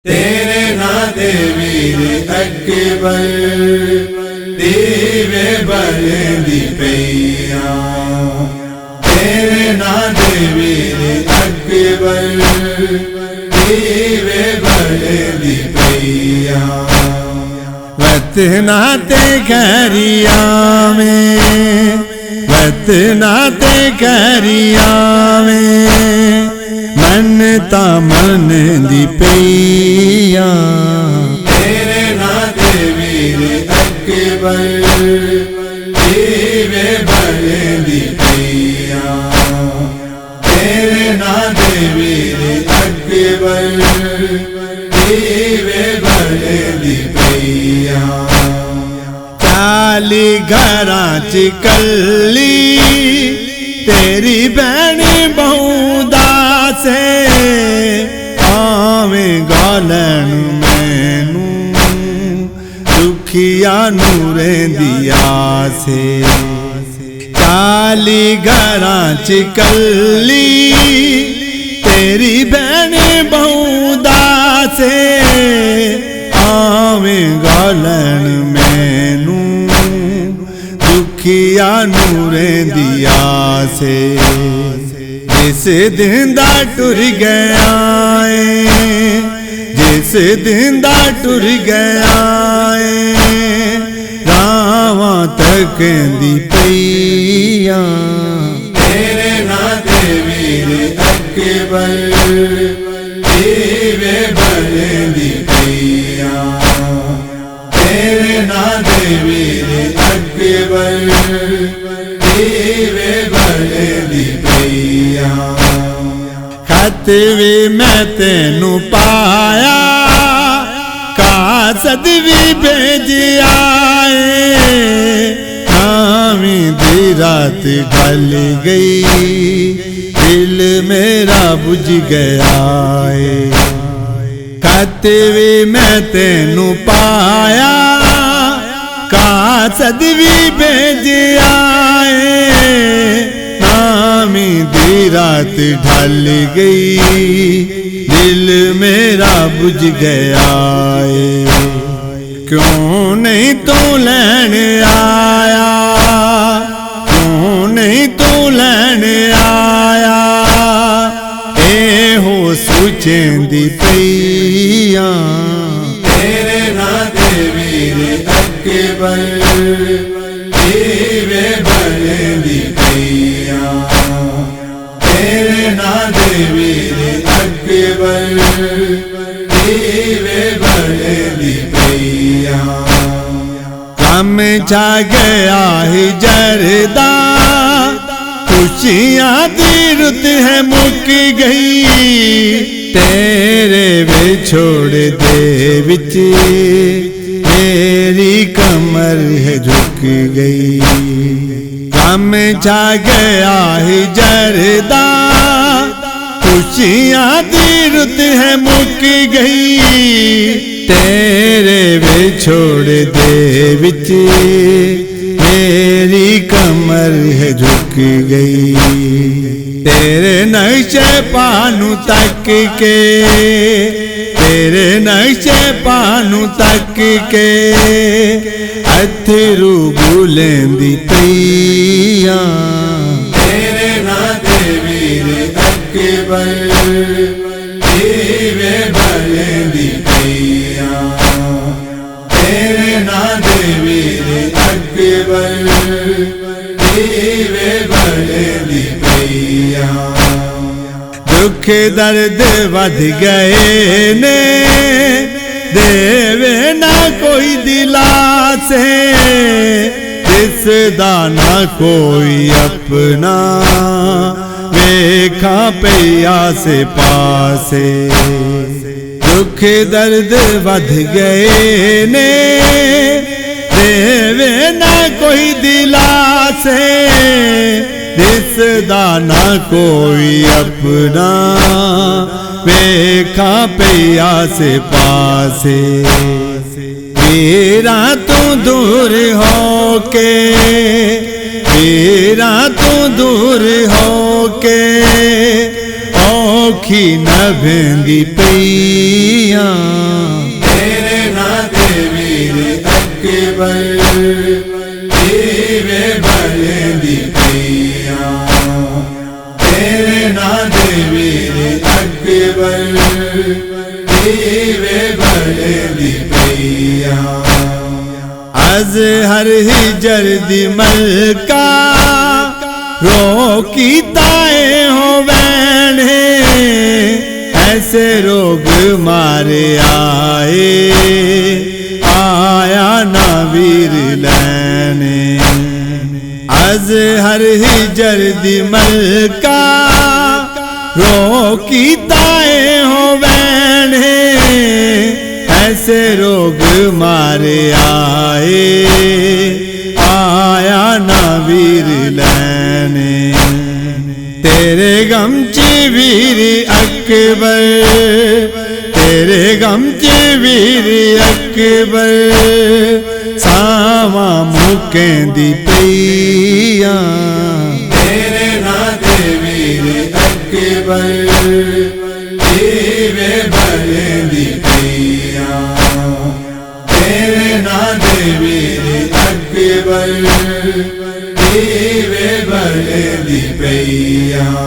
तेरे नाते वीर अकबर दीवे बरदी पैया। तेरे नाते वीर अकबर दीवे बरदी पैया। वतनाते करिया में, वतनाते करिया में मनता मन दी पैया। तेरे नाते वीर अकबर दीवे बरदी पैया। तेरे नाते वीर अकबर दीवे बरदी पैया। चाली घरां च कल्ली तेरी भैनी बहुदा से आवें गालन मैनू दुखिया नूरे दिया से। चाली घरां च कल्ली तेरी भैनी बहुदा से आवें गालन मैनू दुखिया नूरे दिया से। जिस दिन दा टुर गया है, जिस दिन दा टुर गया है रावां तक दी पैया। तेरे नाते वीर अकबर दीवे बरदी पैया। तेरे नाते वीर अकबर दीवे बरदी पैया। खत वी मैं तेनू पाया कासद भी भेजिया नामी दी रात ढल गई दिल मेरा बुझ गया है। खत वी मैं तेनू पाया कासद भी भेजिया नामी दी रात ढल गई दिल मेरा बुझ गया है। क्यों नहीं तू लैन आया, क्यों नहीं तू लैन आया ए हो सोचेंदी पैया। तेरे नाते वीर अकबर दीवे बरदी पैया। तेरे नाते वीर अकबर दीवे बरदी पैया। कम छा गया ही जरदा खुशियां दी रुत है मुक गई। तेरे वे छोड़ दे विच मेरी कमर है झुक गई। कम छा गया ही जरदा खुशियां दी रुत है मुक गई। तेरे वे छोड़ दे विच मेरी कमर है झुक गई। तेरे नक्शे पानू तक के, तेरे नक्शे पानू तक के अथरू बुलेंदी पैया। तेरे नाते वीर अकबर दीवे बरदी पैया। तेरे नाते वीर अकबर दीवे बरदी पैया। दुख दर्द वध गए ने देवे ना कोई दिला से जिसदा ना कोई अपना वेखा पैया से पासे। दुख दर्द वध गए ने देवे ना कोई दिला से जिसदा ना कोई अपना वेखा पैया से पासे। मेरा तू दूर हो के, मेरा तू दूर हो के औखी न भेंदी पैया तेरे नाते वीर अकबर दीवे बलेंदी पैया तेरे नाते वीर अकबर दीवे बलेंदी पैया अज़हर हिजर दी मलका रोकी ताए हो बैठे ऐसे रोग मारे आया ना वीर लैने अज़हर हिजर दी मलका रोकी ताए हो बैठे ऐसे रोग मारे आया ना वीर लैने तेरे गम च वीर अकबर तेरे गम च वीर अकबर सावा मुकेंदी पैया तेरे नाते वीर अकबर दीवे बलेंदी पैया तेरे नाते वीर अकबर दीवे बलेंदी पैया।